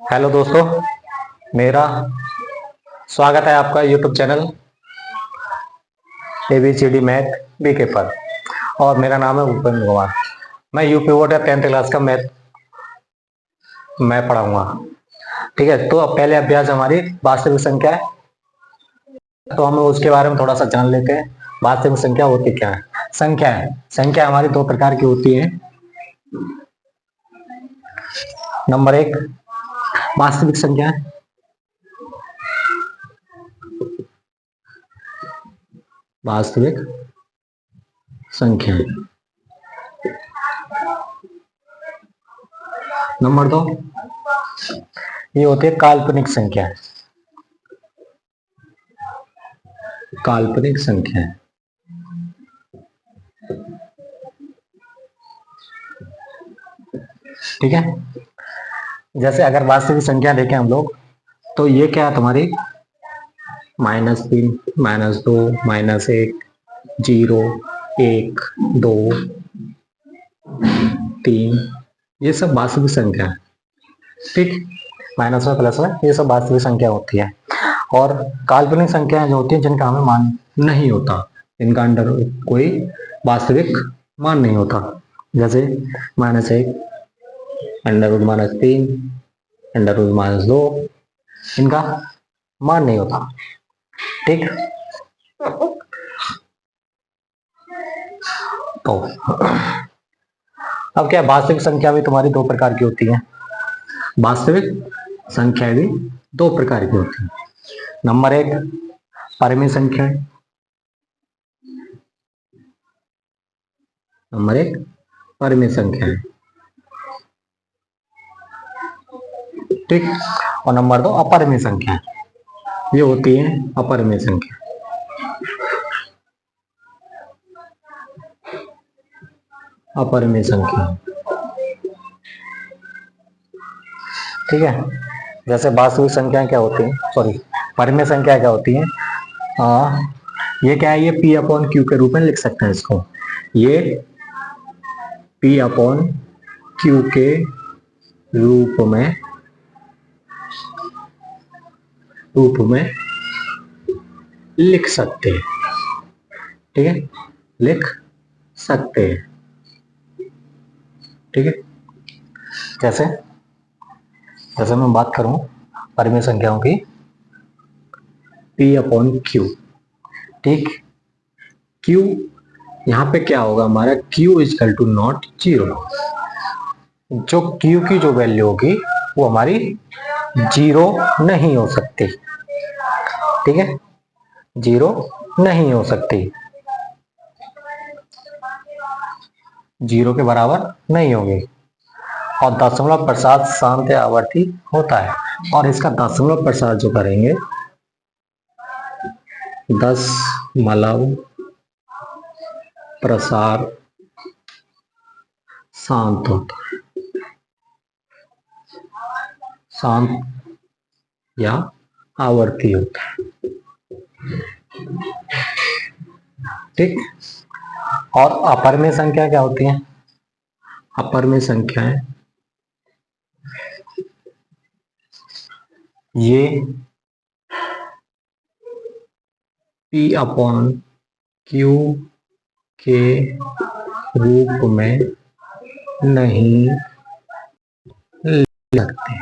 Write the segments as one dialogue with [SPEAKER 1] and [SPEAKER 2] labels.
[SPEAKER 1] Hello दोस्तों, मेरा स्वागत है आपका YouTube channel ABCD math BK पर। और मेरा नाम है उपेंद्र कुमार। मैं यूपी बोर्ड या 10th क्लास का मैथ मैं पढ़ाऊंगा। ठीक है, तो अब पहले अभ्यास हमारी वास्तविक संख्या है, तो हम उसके बारे में थोड़ा सा जान लेते हैं। वास्तविक संख्या होती क्या है? संख्या हमारी दो प्रकार की होती है। नंबर एक, वास्तविक संख्या। वास्तविक संख्या। नंबर दो, ये होती है काल्पनिक संख्या। काल्पनिक संख्या। ठीक है, जैसे अगर वास्तविक संख्या देखें हम लोग, तो ये क्या है तुम्हारी -3, -2, -1, 0, 1, 2, 3, ये सब वास्तविक संख्या है। ठीक, माइनस में प्लस में ये सब वास्तविक संख्या होती है। और काल्पनिक संख्याएं जो होती है जिनका हमें मान नहीं होता, इनका अंडर कोई वास्तविक मान नहीं होता, जैसे -1, √-3, √-2, इनका मान नहीं होता। ठीक, तो अब क्या, वास्तविक संख्या भी तुम्हारी दो प्रकार की होती है। वास्तविक संख्या भी दो प्रकार की होती है। नंबर एक, परिमेय संख्या। नंबर एक, परिमेय संख्या है। ठीक, और नंबर दो, अपरिमेय संख्या। ये होती है अपरिमेय संख्या। अपरिमेय संख्या। ठीक है, जैसे वास्तविक संख्या क्या होती है, सॉरी, परिमेय संख्या क्या होती है, ये क्या है, ये P/Q के रूप में लिख सकते हैं इसको। ये P/Q के रूप में लिख सकते हैं। ठीक है, लिख सकते हैं। ठीक है, जैसे जैसे मैं बात करूं परिमेय संख्याओं की, P/Q। ठीक, Q यहाँ पे क्या होगा हमारा, Q = नॉट 0। जो Q की जो वैल्यू होगी वो हमारी 0 नहीं हो सकती। ठीक है, 0 नहीं हो सकती, 0 के बराबर नहीं होगी। और दशमलव प्रसाद शांत या आवर्ती होता है, और इसका दशमलव प्रसाद जो करेंगे, दशमलव प्रसार शांत होता है, शांत या आवर्ती होता है। ठीक, और अपरिमेय संख्या क्या होती है? अपरिमेय संख्याएं ये P/Q के रूप में नहीं लगते।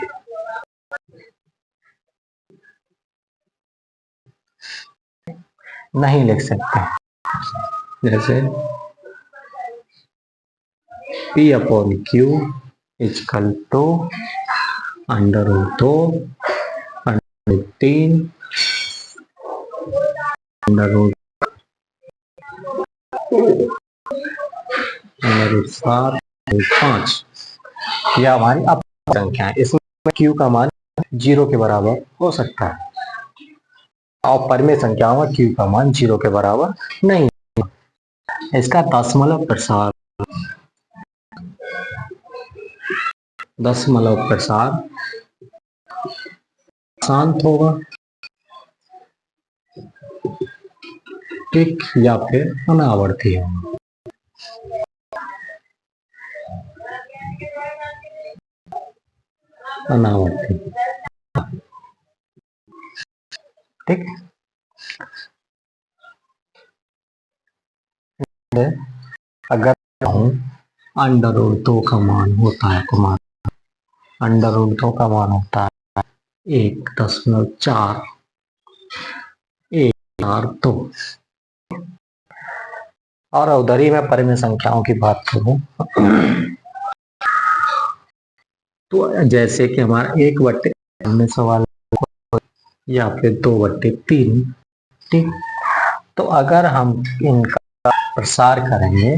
[SPEAKER 1] नहीं लिख सकते, जैसे P/Q = √2, √3, √7, √5, यह हमारी अपरिमेय संख्या है। इसमें Q का मान 0 के बराबर हो सकता है, और परिमेय संख्याओं में Q का मान 0 के बराबर नहीं। इसका दशमलव प्रसार शांत होगा। ठीक, या फिर अनावर्ती होगा। अनावर्ती। ठीक, अगर कहूं अंडर रूट 2 का मान होता है तुम्हारा, अंडर रूट 2 का मान होता है 1.4 एक 4 2, और उधर ही मैं परिमेय संख्याओं की बात करूं तो जैसे कि हमारा 1/, हमने सवाल या फिर 2/3, ठीक। तो अगर हम इनका प्रसार करेंगे,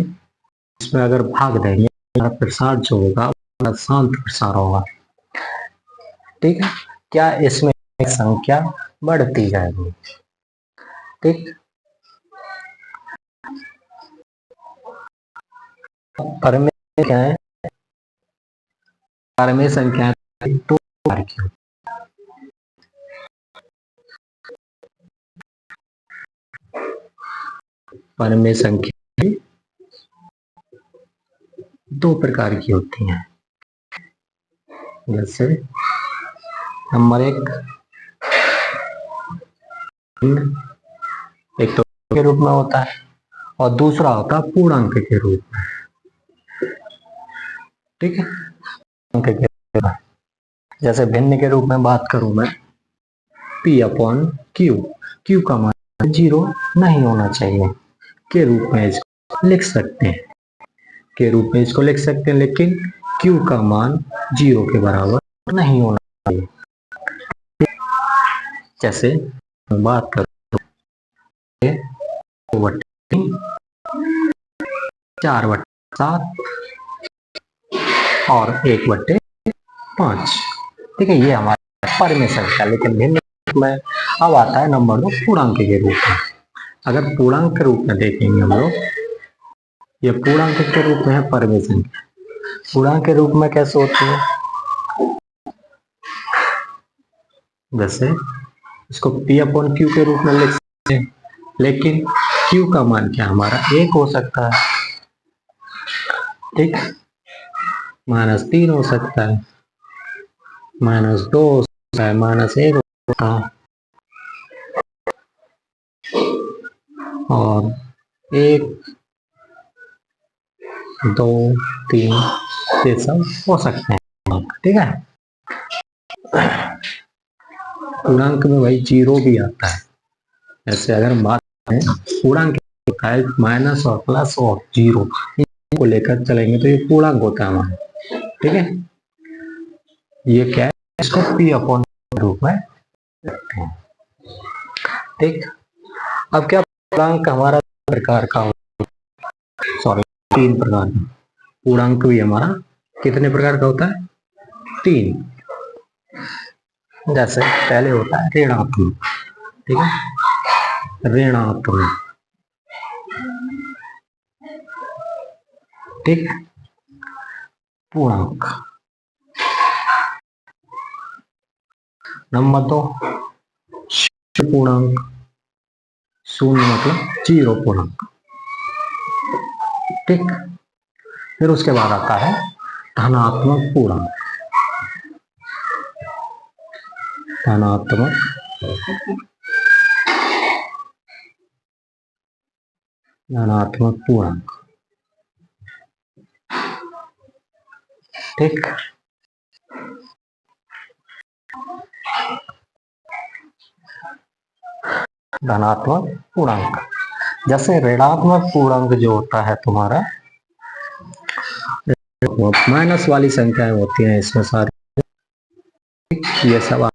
[SPEAKER 1] इसमें अगर भाग देंगे, प्रसार जो होगा शांत प्रसार होगा, ठीक है। क्या इसमें संख्या बढ़ती जाएगी, ठीक। परिमेय क्या है, परिमेय संख्या दो प्रकार की होती है, परिमेय संख्या दो प्रकार की होती हैं। जैसे नंबर एक तो के रूप में होता है और दूसरा होता है पूर्णांक के रूप में, ठीक है। अंक के रूप में, जैसे भिन्न के रूप में बात करूं मैं, P/Q, Q का मान 0 नहीं होना चाहिए, के रूप में इसको लिख सकते हैं, के रूप में इसको लिख सकते हैं, लेकिन Q का मान 0 के बराबर नहीं होना चाहिए। जैसे बात करें 4/7 और 1/5, ठीक है। ये हमारा परिमेय संख्या, लेकिन भिन्न में अब आता है नंबर 2 पूर्णांक के रूप में। अगर पूर्णांक के रूप में देखेंगे हम लोग, ये पूर्णांक के रूप में है परिमेय संख्या। पूर्णांक के रूप में कैसे होती है, जैसे इसको P/Q के रूप में लिख सकते हैं, लेकिन Q का मान क्या हमारा 1 हो सकता है, ठीक। -3 हो सकता है, -2 हो सकता है, -1 हो सकता है, और 1 2 3 ये सब हो सकते हैं, ठीक है। पूर्णांक में भाई 0 भी आता है। जैसे अगर हम बात करें पूर्णांक होता है माइनस और प्लस और 0 को लेकर चलेंगे तो ये पूर्णांक होता है हमारा, ठीक है। ये क्या है, इसको P/Q के रूप में रखते हैं, ठीक। अब क्या पूर्णांक हमारा प्रकार का होता है, सॉरी 3 प्रकार का पूर्णांक भी हमारा कितने प्रकार का होता है, 3। जैसे पहले होता है ऋणात्मक, ठीक है, ऋणात्मक, ठीक। पूर्णांक नंबर 2 पूर्णांक, शून्य मतलब 0 पूर्णांक, ठीक। फिर उसके बाद आता है धनात्मक पूर्णांक, धनात्मक धनात्मक पूर्णांक, ठीक। धनात्मक पूर्णांक, जैसे ऋणात्मक पूर्णांक जो होता है तुम्हारा, माइनस वाली संख्याएं होती हैं इसमें सारी, ये सब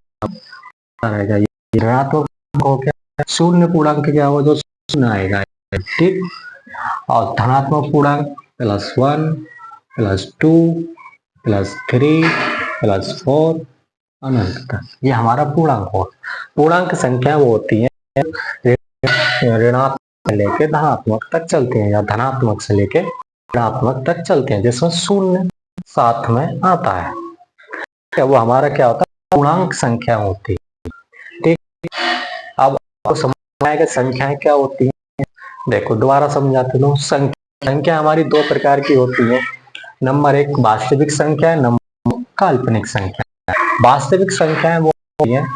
[SPEAKER 1] रहेगा। ऋणात्मक हो गया, शून्य पूर्णांक क्या हो, जो शून्य आएगा, ठीक। और धनात्मक पूर्णांक +1 +2 +3 +4 अनंत तक, ये हमारा पूर्णांक हो। पूर्णांक संख्या वो होती है ऋणात्मक से लेके धनात्मक तक चलते हैं, या धनात्मक से लेके ऋणात्मक तक चलते हैं, जिसमें शून्य साथ में आता है, क्या वो हमारा क्या होता है, पूर्णांक संख्या होती है, ठीक। अब आपको समझ में आएगा संख्याएं क्या होती हैं। देखो दोबारा समझाते दो। संख्या हमारी दो प्रकार की होती है, नंबर 1 वास्तविक संख्या है, नंबर काल्पनिक संख्या। वास्तविक संख्याएं वो होती हैं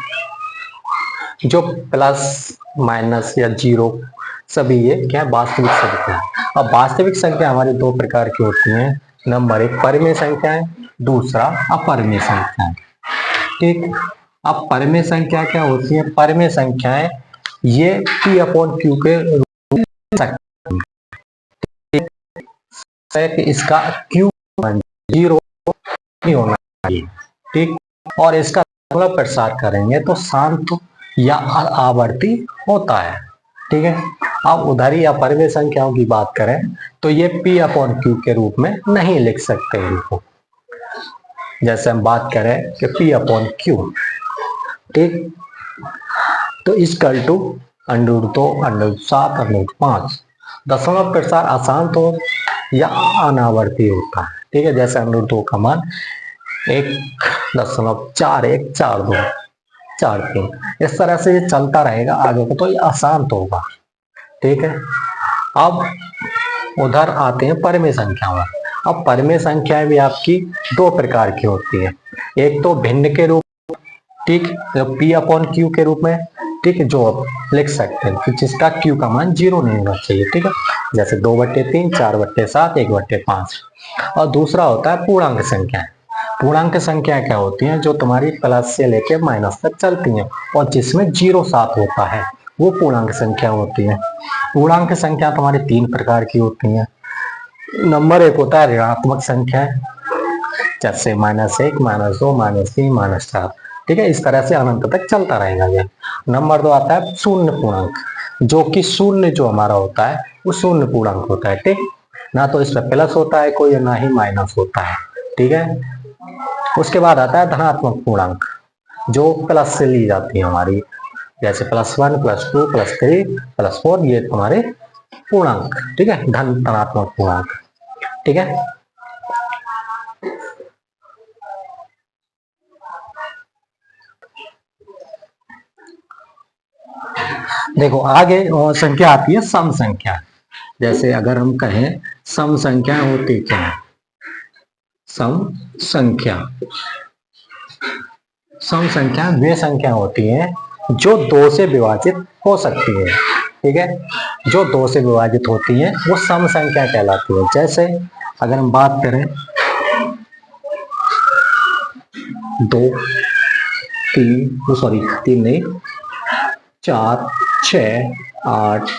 [SPEAKER 1] जो प्लस माइनस या जीरो सभी ये क्या है, वास्तविक संख्या। अब वास्तविक संख्या हमारी दो प्रकार की होती हैं। नंबर एक परिमेय संख्याएं, दूसरा अपरिमेय संख्याएं। ठीक, अब परिमेय संख्या क्या होती है? परिमेय संख्याएं ये P अपॉन Q के रूप में इसका Q जीरो नहीं होना चाहिए। ठीक, और इसका प्रसार करेंगे तो शांत या आवर्ती होता है। ठीक है, अब उधारी या परिमेय संख्याओं की बात करें तो ये P अपॉन Q के रूप में नहीं लिख सकते इनको। जैसे हम बात करें कि P अपॉन Q, ठीक, तो इक्वल टू √2 √7 √5 दशमलव प्रसार अशांत हो या अनावर्ती होता है। ठीक है, जैसे √2 का मान 1.4142 43, इस तरह से ये चलता रहेगा आगे को, तो ये अशांत होगा। ठीक है, अब उधर आते हैं परिमेय संख्याओं। अब परिमेय संख्याएं भी आपकी दो प्रकार की होती है। एक तो भिन्न के रूप, ठीक, तो P अपॉन Q के रूप में, ठीक, जो आप लिख सकते हैं जिसका Q का मान जीरो नहीं होना चाहिए। ठीक है, जैसे 2/3 4/7 1/5। और दूसरा होता है पूर्णांक संख्या। पूर्णांक संख्या क्या होती हैं? जो तुम्हारी प्लस से लेके माइनस तक चलती हैं और जिसमें जीरो साथ होता है, वो पूर्णांक संख्या होती है। पूर्णांक संख्या तुम्हारी तीन प्रकार की होती हैं। नंबर एक होता है ऋणात्मक संख्या, जैसे -1 -2 -3 -4। ठीक है, इस तरह से अनंत तक चलता रहेगा ये। नंबर दो आता है शून्य पूर्णांक, जो कि शून्य जो हमारा होता है वो शून्य पूर्णांक होता है। ठीक, ना तो इसमें प्लस होता है कोई, ना ही माइनस होता है। ठीक है, उसके बाद आता है धनात्मक पूर्णांक, जो प्लस से ली जाती है हमारी, जैसे +1 +2 +3 +4, ये तुम्हारे पूर्णांक। ठीक है, धनात्मक पूर्णांक। ठीक है, देखो आगे संख्या आती है सम संख्या। जैसे अगर हम कहें सम संख्या होती क्या है? सम संख्या, सम संख्या वे संख्या होती हैं जो दो से विभाजित हो सकती है। ठीक है, जो दो से विभाजित होती हैं वो सम संख्या कहलाती है। जैसे अगर हम बात करें 2 3 नहीं 4 6 8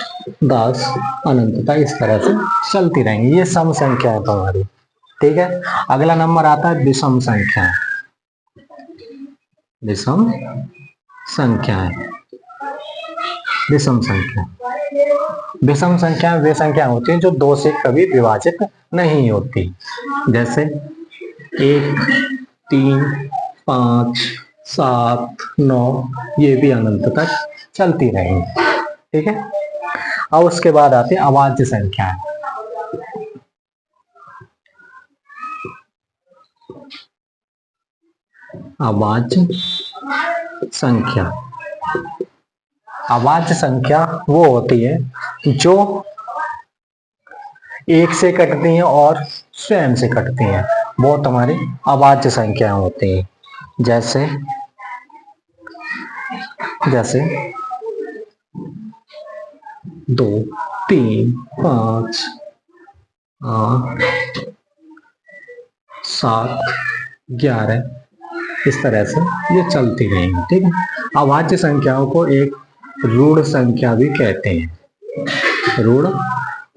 [SPEAKER 1] 10 अनंतता इस तरह से चलती रहेंगी, ये सम संख्या है तुम्हारी। ठीक है, अगला नंबर आता है विषम संख्या। विषम संख्या है, विषम संख्या, विषम संख्या वे संख्या होती है जो दो से कभी विभाजित नहीं होती। जैसे 1 3 5 7 9, ये भी अनंत तक चलती रहेंगी। ठीक है, अब उसके बाद आती है अभाज्य संख्या। अभाज्य संख्या, अभाज्य संख्या वो होती है जो एक से कटती हैं और स्वयं से कटती हैं, वो तुम्हारी अभाज्य संख्या होती हैं। जैसे जैसे 2 3 5 8 7 11, इस तरह से ये चलती रहेंगी। ठीक है, अभाज्य संख्याओं को एक ऋण संख्या भी कहते हैं, ऋण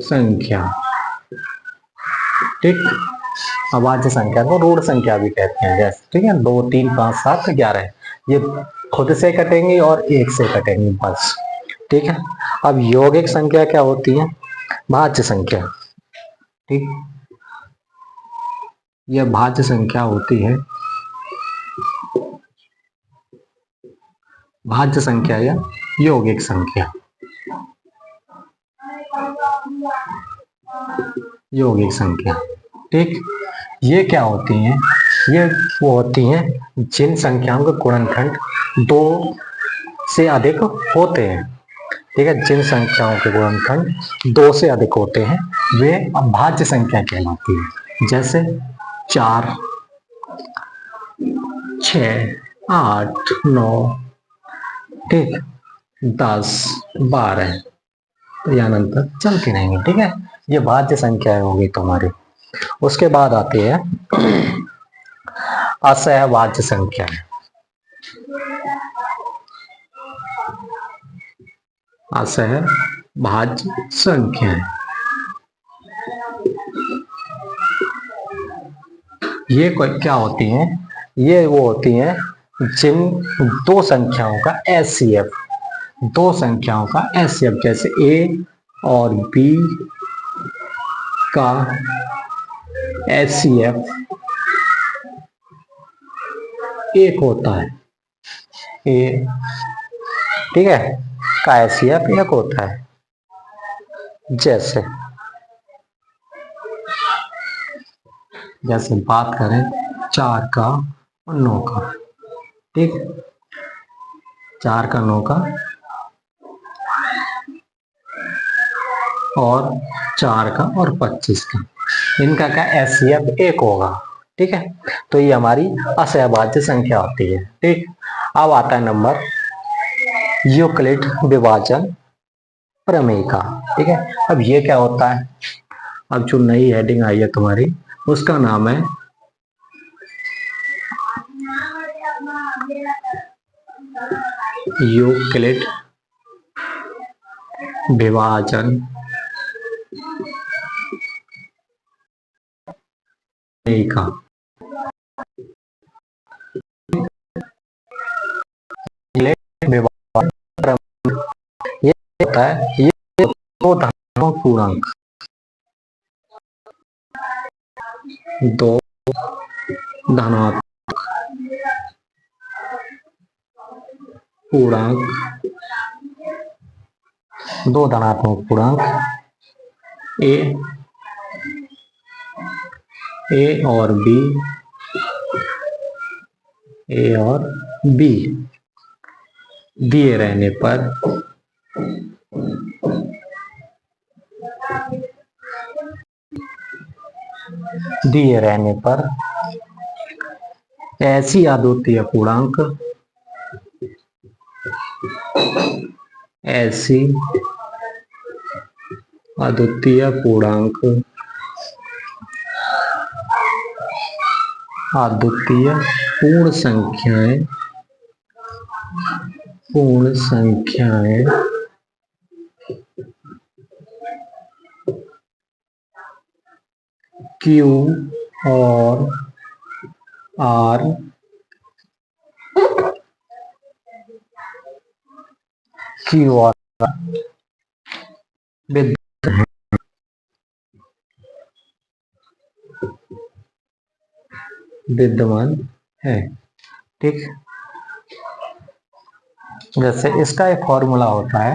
[SPEAKER 1] संख्या। ठीक, अभाज्य संख्या को ऋण संख्या भी कहते हैं। जैसे ठीक है 2 3 5 7 11, ये खुद से कटेंगी और एक से कटेंगी बस। ठीक है, अब यौगिक संख्या क्या होती है? भाज्य संख्या। ठीक, यह भाज्य संख्या होती है, भाज्य संख्या या यौगिक संख्या, यौगिक संख्या। ठीक, ये क्या होती हैं? ये वो होती हैं जिन संख्याओं के गुणनखंड 2 से अधिक होते हैं। ठीक है, जिन संख्याओं के गुणनखंड 2 से अधिक होते हैं वे अभाज्य संख्या कहलाती है। जैसे 4 6, 8, 9, ठीक, 10, 12, तो यहाँ नंतर चलती रहेंगे। ठीक है, ये भाज्य संख्याएं होगी तुम्हारी। उसके बाद आती है असहभाज्य संख्याएं। असहभाज्य संख्याएं ये क्या होती हैं? ये वो होती हैं जिन दो संख्याओं का एचसीएफ, दो संख्याओं का एचसीएफ, जैसे ए और बी का एचसीएफ एक होता है, ए, ठीक है, का एचसीएफ एक होता है। जैसे जैसे बात करें 4 का और 9 का, ठीक, 4 का 9 का और 4 का और 25 का, इनका क्या एचसीएफ एक होगा। ठीक है, तो ये हमारी असहभाज्य संख्या होती है। ठीक, अब आता है नंबर यूक्लिड विभाजन प्रमेय का। ठीक है, अब ये क्या होता है? अब जो नई हेडिंग आई है तुम्हारी, उसका नाम है यूक्लिड विभाजन प्रमेय का। विभाजन प्रमेय ये होता है, ये दो धनात्मक पूर्णांक, दो धनात्मक पूर्णांक, दो धनात्मक पूर्णांक ए और बी, ए और बी दिए रहने पर ऐसी अद्वितीय पूर्णांक, ऐसी अद्वितीय पूर्णांक, अद्वितीय पूर्ण संख्याएं क्यू और आर विद्यमान है। ठीक, जैसे इसका एक फॉर्मूला होता है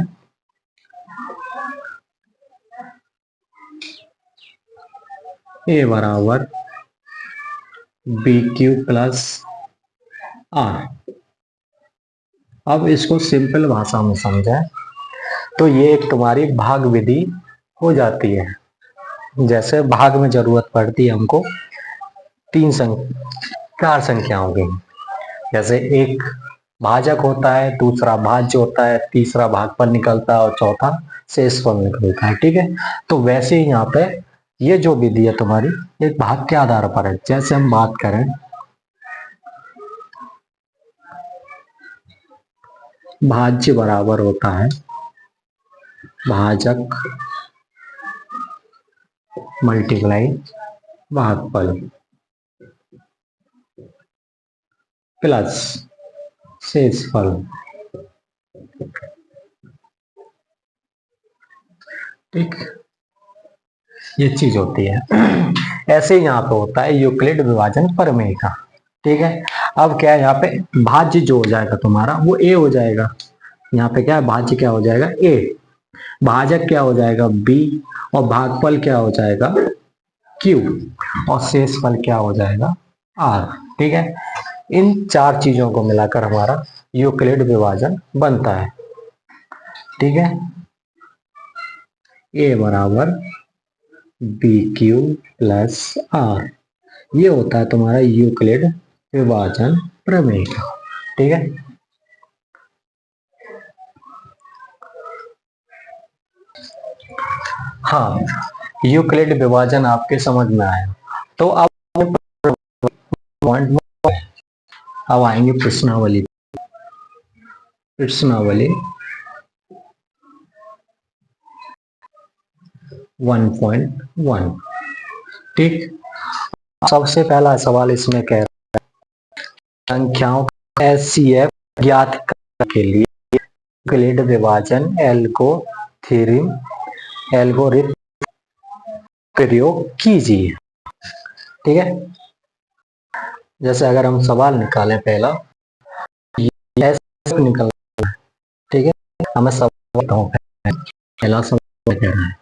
[SPEAKER 1] ए बराबर बी क्यू प्लस आर। अब इसको सिंपल भाषा में समझें तो ये एक तुम्हारी भाग विधि हो जाती है। जैसे भाग में जरूरत पड़ती है हमको 4 संख्याओं की, जैसे एक भाजक होता है, दूसरा भाज्य होता है, तीसरा भागफल निकलता है और चौथा शेषफल निकलता है। ठीक है, तो वैसे ही यहाँ पे ये जो विधि है तुम्हारी एक भाग के आधार पर है। जैसे हम बात करें भाज्य बराबर होता है भाजक मल्टीप्लाई भागफल प्लस शेषफल। ठीक, ये चीज होती है। ऐसे ही यहाँ पे होता है यूक्लिड विभाजन प्रमेय का। ठीक है, अब क्या है यहाँ पे भाज्य जो हो जाएगा तुम्हारा वो ए हो जाएगा। यहाँ पे क्या है भाज्य क्या हो जाएगा ए, भाजक क्या हो जाएगा बी, और भागफल क्या हो जाएगा क्यू, और शेषफल क्या हो जाएगा आर। ठीक है, इन 4 चीजों को मिलाकर हमारा यूक्लिड विभाजन बनता है। ठीक है, ए बराबर बी क्यू प्लस आर, ये होता है तुम्हारा यूक्लिड विभाजन प्रमेय का। ठीक है, हाँ, यूक्लिड विभाजन आपके समझ में आया। तो अब पॉइंट, अब आएंगे प्रश्नावली। प्रश्नावली 1.1। ठीक, सबसे पहला सवाल इसमें कह रहा है संख्याओं एचसीएफ ज्ञात करने के लिए यूक्लिड विभाजन एल्गोरिथम प्रयोग कीजिए। ठीक है, जैसे अगर हम सवाल निकालें पहला निकल, ठीक है, हमें सवाल बताओ। पहला सवाल कह रहा है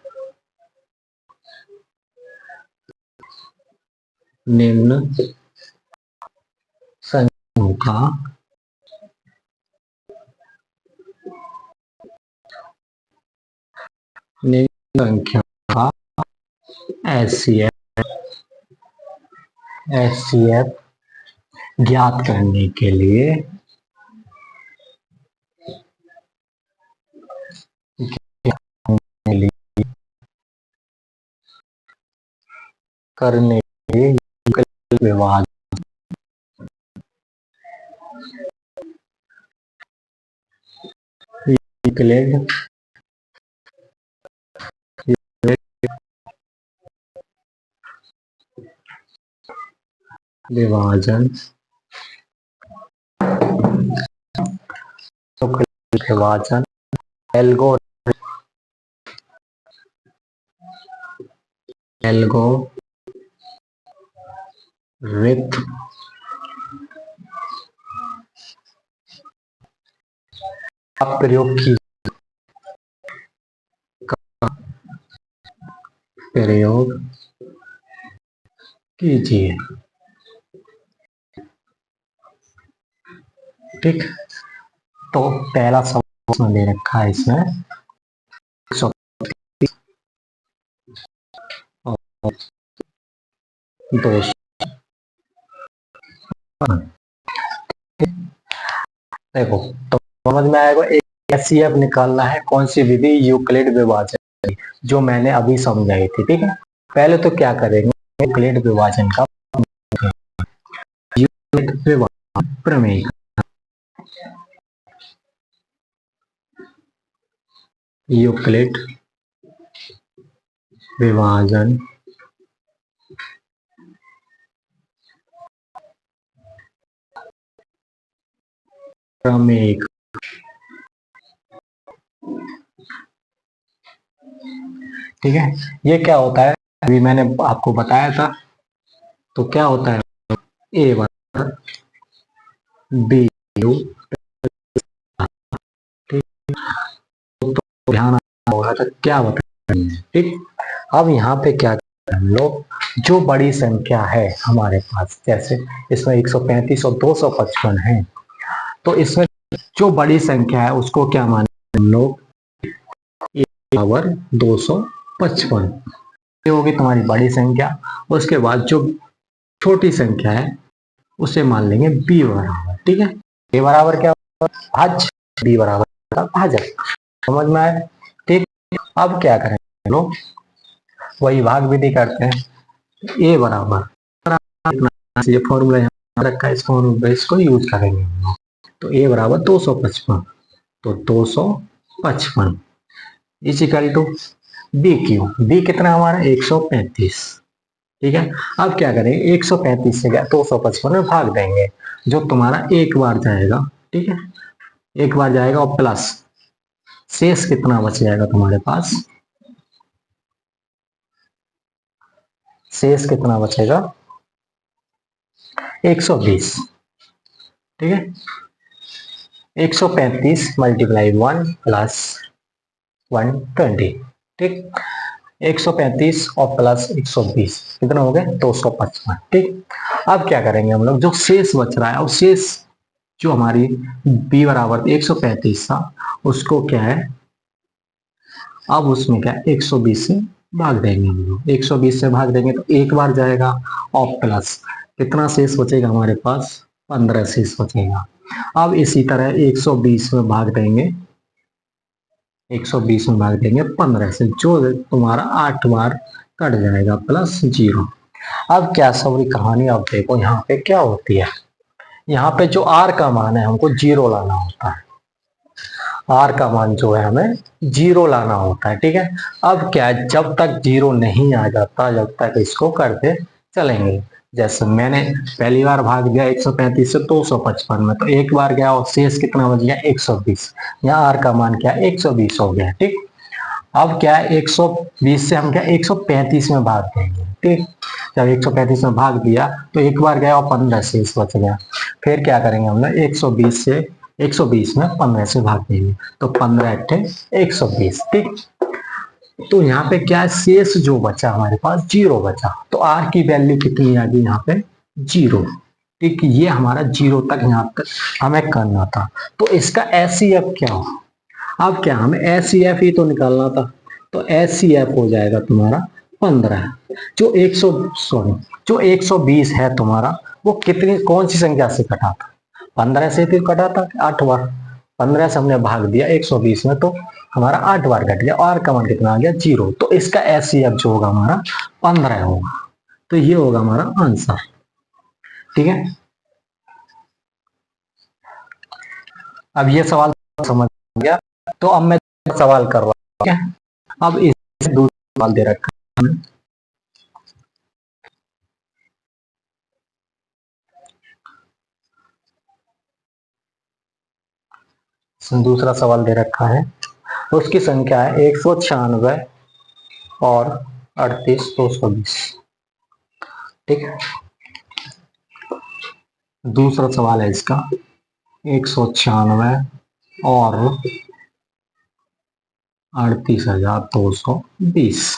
[SPEAKER 1] निम्न संख्याओं का निम्न संख्या का एचसीएफ ज्ञात करने के लिए करने के लिए यूक्लिड विभाजन विभाजन एल्गोरिथम का प्रयोग कीजिए। ठीक, तो पहला सवाल दे रखा है इसमें 135 और 200। देखो, तो समझ में आएगा एक एचसीएफ निकालना है, कौन सी विधि, यूक्लिड विभाजन, जो मैंने अभी समझाई थी। ठीक है, पहले तो क्या करेंगे, यूक्लिड विभाजन का यूक्लिड विभाजन प्रमेय, यूक्लिड विभाजन प्रमेय। ठीक है, ये क्या होता है अभी मैंने आपको बताया था। तो क्या होता है, ए बराबर बी यू। ठीक, तो ध्यान होगा तो क्या बताएंगे। ठीक, अब यहाँ पे क्या हम लोग, जो बड़ी संख्या है हमारे पास, जैसे इसमें 135 और 255 है, तो इसमें जो बड़ी संख्या है उसको क्या माने हम लोग, पावर 255, ये होगी तुम्हारी बड़ी संख्या। उसके बाद जो छोटी संख्या है उसे मान लेंगे बी बराबर। ठीक है, ए बराबर क्या होगा, भाज्य, बी बराबर भाजक। समझ में आए। ठीक, अब क्या करें हम लोग, वही भाग विधि करते हैं। ए बराबर, ये फॉर्मूला यहाँ रखा है, इस फॉर्मूला इसको यूज करेंगे हम लोग। तो ए बराबर 255, तो 255 equal to B Q, B कितना हमारा 135। ठीक है, अब क्या करेंगे, 135 से 255 में भाग देंगे, जो तुम्हारा एक बार जाएगा। ठीक है, एक बार जाएगा और प्लस शेष कितना बच जाएगा तुम्हारे पास, शेष कितना बचेगा 120। ठीक है, 135 मल्टीप्लाई 1 प्लस 120। ठीक, 135 और प्लस 120 कितना हो गया 255। ठीक, अब क्या करेंगे हम लोग, जो शेष बच रहा है, और शेष जो हमारी b बराबर 135 था, उसको क्या है, अब उसमें क्या 120 से भाग देंगे हम लोग। 120 से भाग देंगे तो एक बार जाएगा और प्लस कितना शेष बचेगा हमारे पास, 15 शेष बचेगा। अब इसी तरह 120 में भाग देंगे, 120 में भाग देंगे 15 से, जो तुम्हारा 8 बार कट जाएगा प्लस 0। अब क्या सवरी कहानी, अब देखो यहाँ पे क्या होती है, यहाँ पे जो आर का मान है हमको 0 लाना होता है, आर का मान जो है हमें 0 लाना होता है, ठीक है। अब क्या है, जब तक 0 नहीं आ जाता जब तक इसको करते चलेंगे। जैसे मैंने पहली बार भाग दिया 135 से 255 में, तो एक बार गया और शेष कितना बच गया 120, यहाँ आर का मान क्या 120 हो गया, ठीक। अब क्या है 120 से हम क्या 135 में भाग देंगे, ठीक। जब 135 में भाग दिया तो एक बार गया और 15 शेष बच गया, फिर क्या करेंगे हम लोग 120 में 15 से भाग देंगे, तो 15 अट्ठे 120, ठीक। तो यहाँ पे क्या है, शेष जो बचा हमारे पास 0 बचा, तो आर की वैल्यू कितनी आ गई यहाँ पे 0, ठीक। ये हमारा 0 तक यहाँ तक हमें करना था। तो इसका एचसीएफ क्या हो, अब क्या हमें एचसीएफ ही तो निकालना था, तो एचसीएफ हो जाएगा तुम्हारा 15। जो 120 है तुम्हारा, वो कितनी कौन सी संख्या से कटा था, 15 से तो कटा था 8 बार, 15 से हमने भाग दिया 120 में, तो हमारा 8 बार कट गया, और का मान कितना आ गया 0, तो इसका एचसीएफ जो होगा हमारा 15 होगा, तो ये होगा हमारा आंसर, ठीक है। अब ये सवाल समझ गया, तो अब मैं सवाल कर रहा हूं, ठीक है। अब इस दूसरा सवाल दे रखा है, दूसरा सवाल दे रखा है, उसकी संख्या है 196 और 38,220, ठीक है। दूसरा सवाल है इसका 196 और 38,220,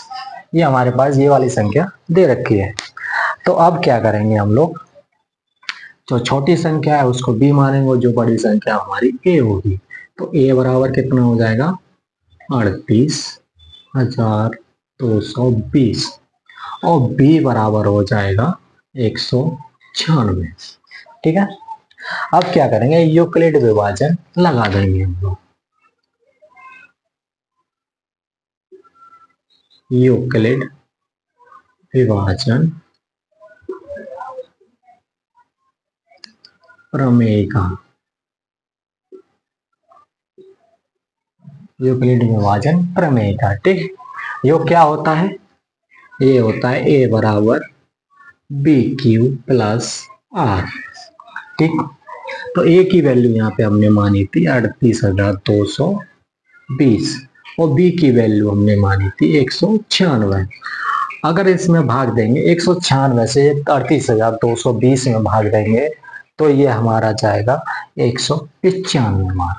[SPEAKER 1] ये हमारे पास ये वाली संख्या दे रखी है। तो अब क्या करेंगे हम लोग, जो छोटी संख्या है उसको बी मानेंगे और जो बड़ी संख्या हमारी ए होगी, तो ए बराबर कितना हो जाएगा 38,220 और बी बराबर हो जाएगा 196, ठीक है। अब क्या करेंगे, यूक्लिड विभाजन लगा देंगे हम लोग, यूक्लिड विभाजन प्रमेय का, यूक्लिड विभाजन प्रमेय का, ठीक। यो क्या होता है, ये होता है ए बराबर बी क्यू प्लस आर, ठीक। तो ए की वैल्यू यहाँ पे हमने मानी थी 38,220 और बी की वैल्यू हमने मानी थी 196। अगर इसमें भाग देंगे 196 से 38,220 में भाग देंगे, तो ये हमारा जाएगा 195 बार,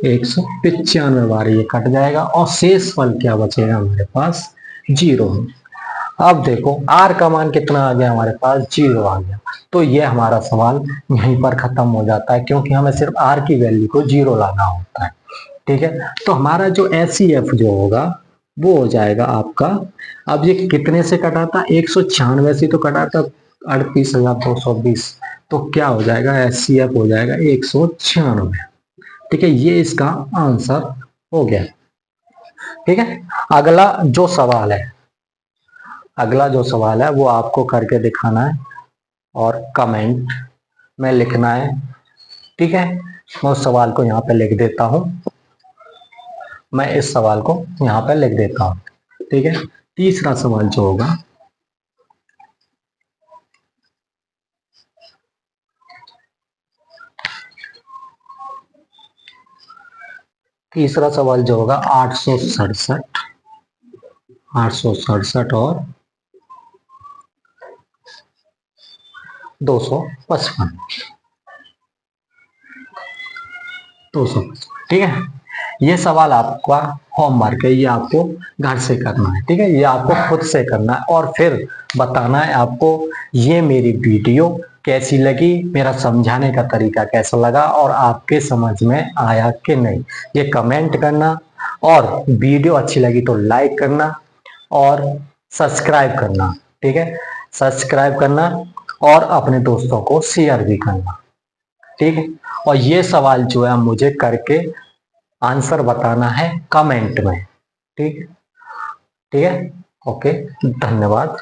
[SPEAKER 1] 195 बार ये कट जाएगा और शेष फल क्या बचेगा हमारे पास 0। अब देखो आर का मान कितना आ गया हमारे पास 0 आ गया, तो ये हमारा सवाल यहीं पर खत्म हो जाता है, क्योंकि हमें सिर्फ आर की वैल्यू को 0 लाना होता है, ठीक है। तो हमारा जो एचसीएफ जो होगा वो हो जाएगा आपका, अब ये कितने से कटा था 196 से तो कटा था 38,220, तो क्या हो जाएगा एचसीएफ हो जाएगा 196, ठीक है। ये इसका आंसर हो गया, ठीक है। अगला जो सवाल है, अगला जो सवाल है वो आपको करके दिखाना है और कमेंट में लिखना है, ठीक है। मैं उस सवाल को यहाँ पे लिख देता हूँ, मैं इस सवाल को यहाँ पे लिख देता हूँ, ठीक है। तीसरा सवाल जो होगा, तीसरा सवाल जो होगा 867 और 255, 255, ठीक है। ये सवाल आपका होमवर्क है, ये आपको घर से करना है, ठीक है। ये आपको खुद से करना है और फिर बताना है आपको ये मेरी वीडियो कैसी लगी, मेरा समझाने का तरीका कैसा लगा और आपके समझ में आया कि नहीं, ये कमेंट करना। और वीडियो अच्छी लगी तो लाइक करना और सब्सक्राइब करना, ठीक है, सब्सक्राइब करना और अपने दोस्तों को शेयर भी करना। ठीक है, और ये सवाल जो है मुझे करके आंसर बताना है कमेंट में। ठीक, ठीक है, ओके, धन्यवाद।